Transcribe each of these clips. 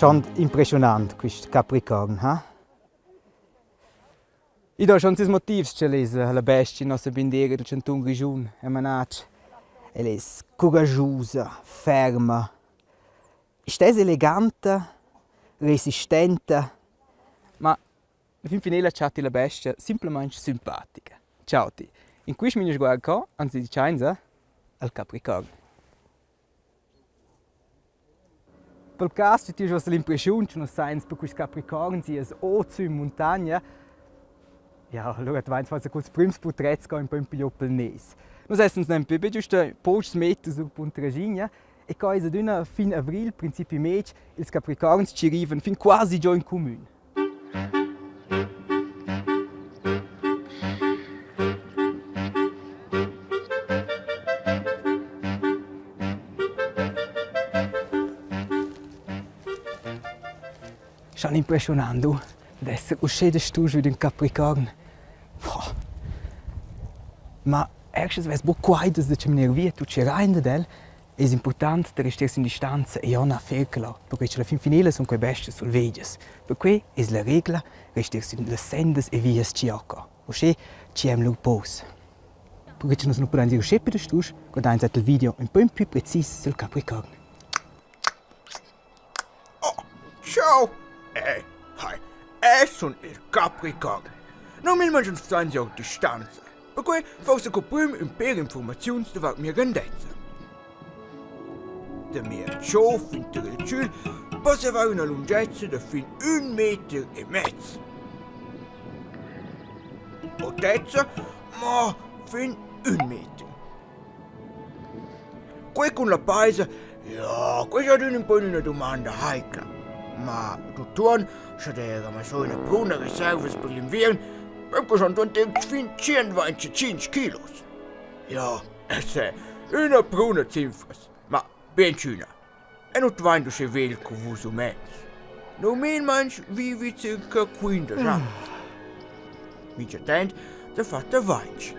Schon impressionant, questo capricorn, ha? Io do schon sis motivs che lesa la bestia nostra bandiera del Canton Grigiun, e manach. Elle è coraggiosa, ferma. È elegante, resistente, ma fin finella chatti la bestia semplicemente simpatica. Ciao ti. In questo Minisguard qua, anzi di Chainza, al capricorn. Per caso ti ho l'impressione che non sai per questo capricorn si è ozio in montagna. Ja, allora tu weißt, was kurz prims purtretescha in poi più pel nes. Nos essens nem più giusto post meter su Puntraschigna e qua is ad fin avril, principi mec, ils capricorns ci arrivan fin quasi già in comune. Schon impressionante, essere uscito studio di un capricorn. Ma erstens vez bo Quai das de nervia tu ci rein del è importante da restare in distanza e non affercala, perché la fin finale sono quei bestie sul veges. Per cui è la regola restare in le sendes e vias ciocca. O se ci am lu pos. Perché non potranno dire sceppe da stus, guardate il video un po' più preciso sul capricorn. Oh, ciao! Sono il capricorn. Non mi immagino stare a distanza. Per cui forse che prima un po' di informazioni sulla mia grandezza. La mia ciò fin tra il cielo possa avere una lunghezza di fin 1,5 metri. Altezza, ma fin 1 metro. Qui con la paese, questa è un po' una domanda heica. Ma tuttora c'è ma so una bruna riserva per l'inverno. Perché sono fin 125 kilos. Ja, es è una bruna cifra, ma ben cina. E non ti vedo se vedi che vuoi mezzo. Normalmente vivi circa 15 anni. Mince tempo ti fate 20.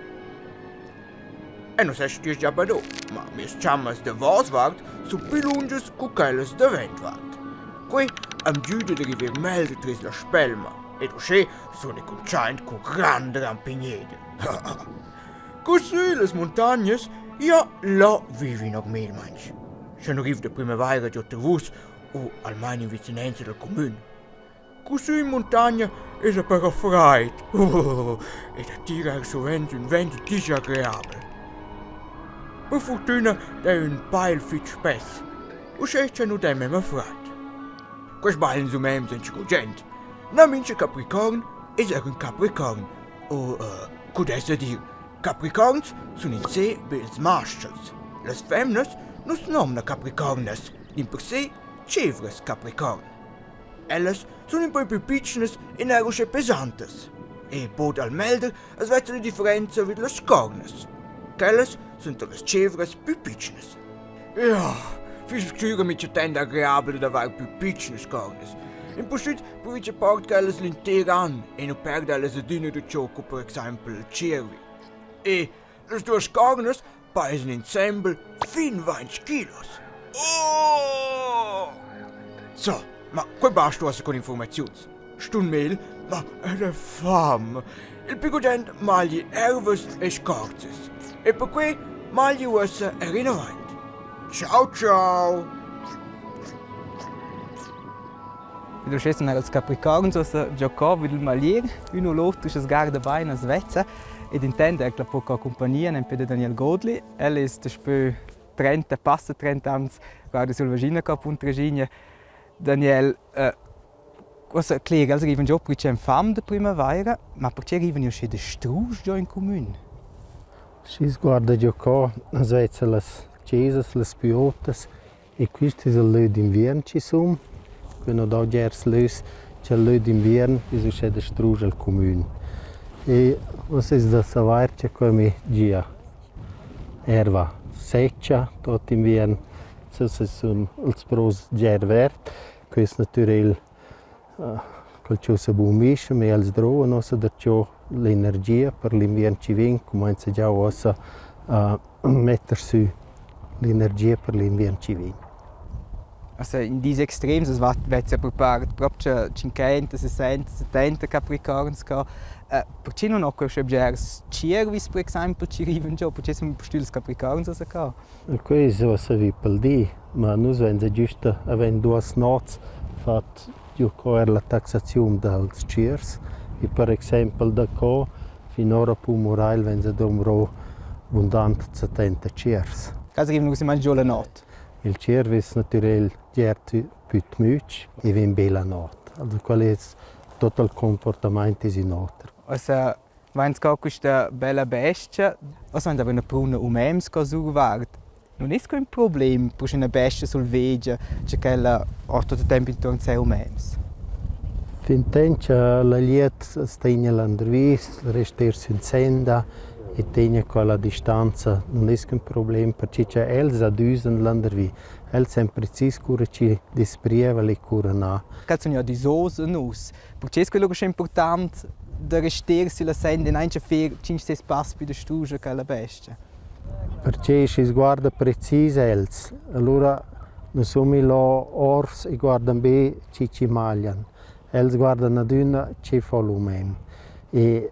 E non sei stiamo già da ma mi chiamano di Waswart sono più lunghi che quelle di Wendwart. Qui am giudice di river meglio tra la spelma. E così sono conciato con grandi rampignede. Così le montagne, ja, là vivi normalmente. Se non arriva la primavaira di Ottervus o almeno in vicinanza del comune. Così in montagna è però freddo. E da tirare sovente un vento disagreabile. Per fortuna è un paio fit spesso. O se c'è non è meno freddo. Questi balli sono meno cogenti. Na mince capricorn è un capricorn. O, potesse dire, capricorns sono in sé per i maschers. Le femmine non si chiamano capricornes, in per sé cevres capricorn. Elles sono un po' più piccole e nervose pesantes. E pot al melder es vede la differenza con le cornes. Quelles sono le cevres più piccole. Ja, fiscura mi c'è tende agreabile da avere più piccole cornes. In possit puoi portare quelle l'intero anno e non perdere le sedine di gioco, per esempio il cervi. E le due cornes pesano insieme fin 20 kilos. Oh! So, ma qui basta con informazioni. Stun mail, ma è fame. Il picodente magli erves e scorzes. E per cui magli usa e rinnovante. Ciao ciao! Du scendi als capricorn so giocò vid il malier, uno l'altro si sgarda bene a Svezia ed intende che la può accompagnare in piede Daniel Godli. Ella è da 30, passa 30 anni, guarda sul vagina a Puntraschigna. Daniel, cosa clega, also arrivano già perché c'è fame di primavaira, ma perché arrivano già da strus già in comune? Si guarda giocò a Svezia le chiese, le spiotte e questo è il d'inverno ci sono. Quando da gers lös, c'è l'œil d'inverno, e c'è da strugge al comune. E cosa è da sapere c'è come gia erva seccia tot inverno, se sono il pros ger vert, questo naturale col ciò se buonisce, ma als droga non se da ciò l'energia per l'inverno ci viene, comincia già a mettere su l'energia per l'inverno ci viene. Also in diese Extrems, es wird ja preparato proprio 50, 60, 70 capricorns ca. Perché non ho questi cervis, per esempio, ci arrivano già, perché sono stili capricorns a ca. Questo è se vi per di, ma noi abbiamo giusto avendo 2 notti fatto la taxazione dei cervis e per esempio da qua finora a Pumorail abbiamo abbondante 70 cervis. Cosa arrivano così mangiare la notte? Il cervis naturale gert più much e viene bella notte. Also qual è tutto il comportamento in ordine. Also, wenn es questa bella bestia, also wenn es aber eine bruna umems survart, non è un problema per una bestia sul vege, che quella ha tutto il tempo intorno a sé umems. Finché la liet stegna l'andrvis, restarsi in senda e tenga quella distanza non è un problema perché els adusen l'andrvi. Els sempre precis cura ci desprieva le cura na. Questi sono di sose nus, perché è quello che è importante da restarsi la senda in anche per 5-6 passi più di studia che la bestia. Perché si guarda precis els. Allora non sono là ors e guardano bene ci magliano. Els guardano ad una ci fa l'umem. E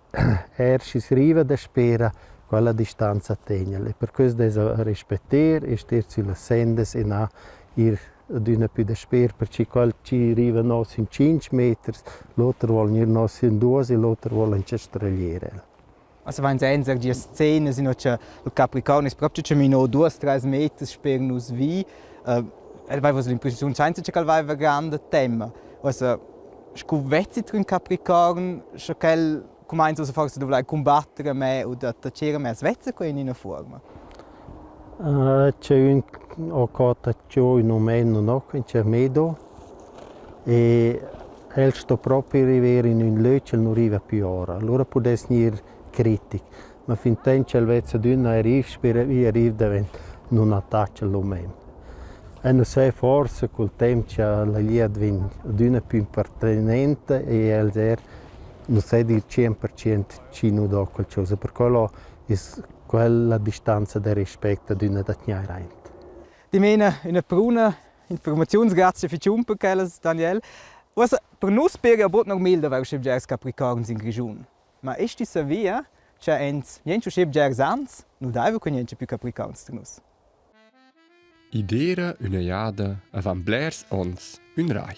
si arriva da spera quella distanza tenere. Per questo è rispettare e stare sulle sende e non ir ad una più da spera, perché quel ci arriva in 5 metri, l'altro vuole ir in 2 e l'altro vuole in straliere. Also wenn Sie sehen, die Szene sind che il capricorno è proprio che meno 2-3 metri per nos vi, aveva l'impressione senza che aveva grande tema. Also scuvezzi tra un capricorno, che comincia a forse dovrà combattere me o da tacere me svezza in una forma. C'è un occorre in un meno no, c'è medo e sto proprio arrivare in un luce non arriva più ora. Allora può essere critico, ma finché c'è il vezzo di una arriva, spera vi arriva non attacca l'uomo. E non sai forse col tempo c'è la linea di una più appartenente e el non sai dire 100% ci non do qualcosa, per quello è quella distanza di rispetto di una datniera. Di mena una bruna informazionsgrazia für Jumper Daniel. Also per nos per abot noch milder war schibjers capricorns in Grigion. Ma ist die savia, che ens niente schibjers ans, nu daivo con niente più capricorns de nos. Idera una jada avan blers ons un rai.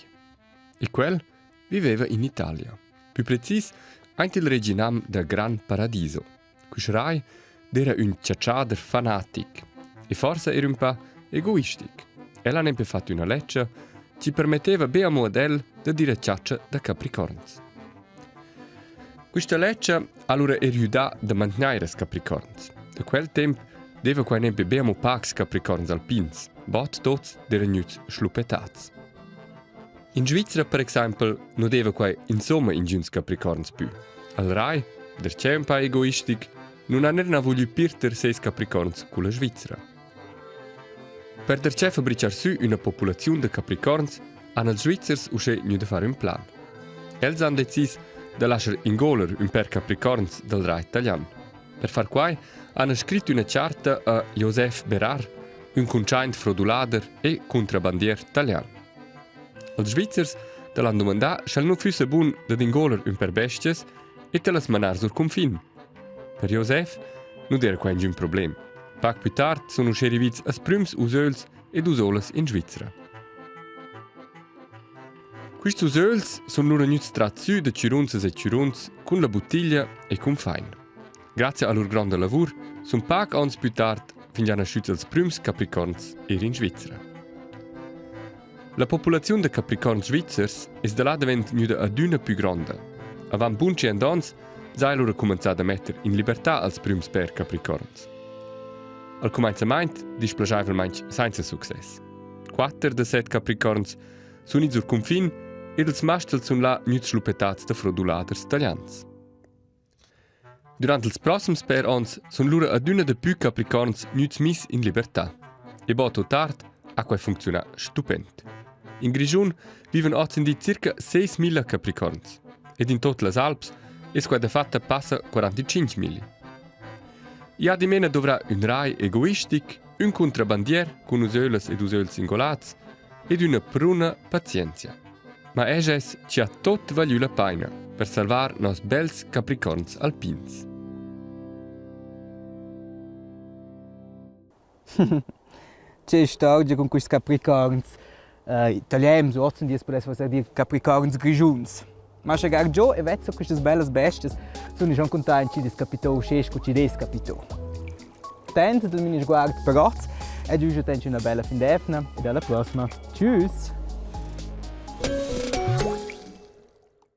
E quel viveva in Italia. Più precis, anche il reginam da Gran Paradiso. Quis rai era un ciacciader fanatic e forse era un po' egoistic. Ella ha sempre fatto una legge ci permetteva bene a model di dire ciaccia da capricorns. Questa legge allora era aiutata da mantenere i capricorns. Da quel tempo deve quai nempe bene pax capricorns alpins, bot tots erano schluppettats. In Svizzera, per esempio, non deve quai insomma in giuns capricorns più. Al rai, der c'è un po' egoistic, non hanno voluto pirter 6 capricorns con la Svizzera. Per der c'è fabbricar su una popolazione di capricorns, hanno i Svizzers uscito di fare un plan. Els hanno deciso di lasciare in goler un per capricorns del rai italiano. Per far quai, hanno scritto una carta a Josef Berar, un concient fraudulader e contrabandier italiano. Els Svizzers te l'hanno domandato se non fosse buono di ingoler un per bestias e te las manar sul confin. Per Josef non era quasi un problema. Poco più tardi sono arrivati as prüms usöls ed usolas in Svizzera. Questi usöls sono loro venuti tratti da cirunzas e cirunz con la bottiglia e con fain. Grazie al loro grande lavoro, sono pochi anni più tardi fingiano asciuti als prüms capricorns in Svizzera. La popolazione de capricorns svizzers è da là diventata aduna più grande. Avan bunci and ans, sai loro cominciato a mettere in libertà als prüms per capricorns. Al cominciamento displagiavelmente senza successo. 4 de 7 capricorns sono sul confin ed els mastels sono là nuts schluppettats de frauduladers italians. Durant els prossims per ans sono loro aduna de più capricorns nuts mis in libertà. E boto tard a quai funziona stupend. In Grigion vivono oggi circa 6.000 capricorns ed in tutte le Alps es quai de fatta passa 45.000. Ja di mena dovrà un rai egoistic, un contrabandier con usöles ed usöls ingolats ed una pruna pazienza. Ma eges ci ha tot vagliu la paina per salvar nos bels capricorns alpins. C'è storia con questi capricorns. Italiani, so otzen dies per essere dire capricorns grigiuns. Ma se gar già e vezzo queste belle bestes, sono già contenti di capitò scesco ci des capitò. Tente del Minisguard per oggi e giusto una bella fin d'efna e alla prossima. Tschüss!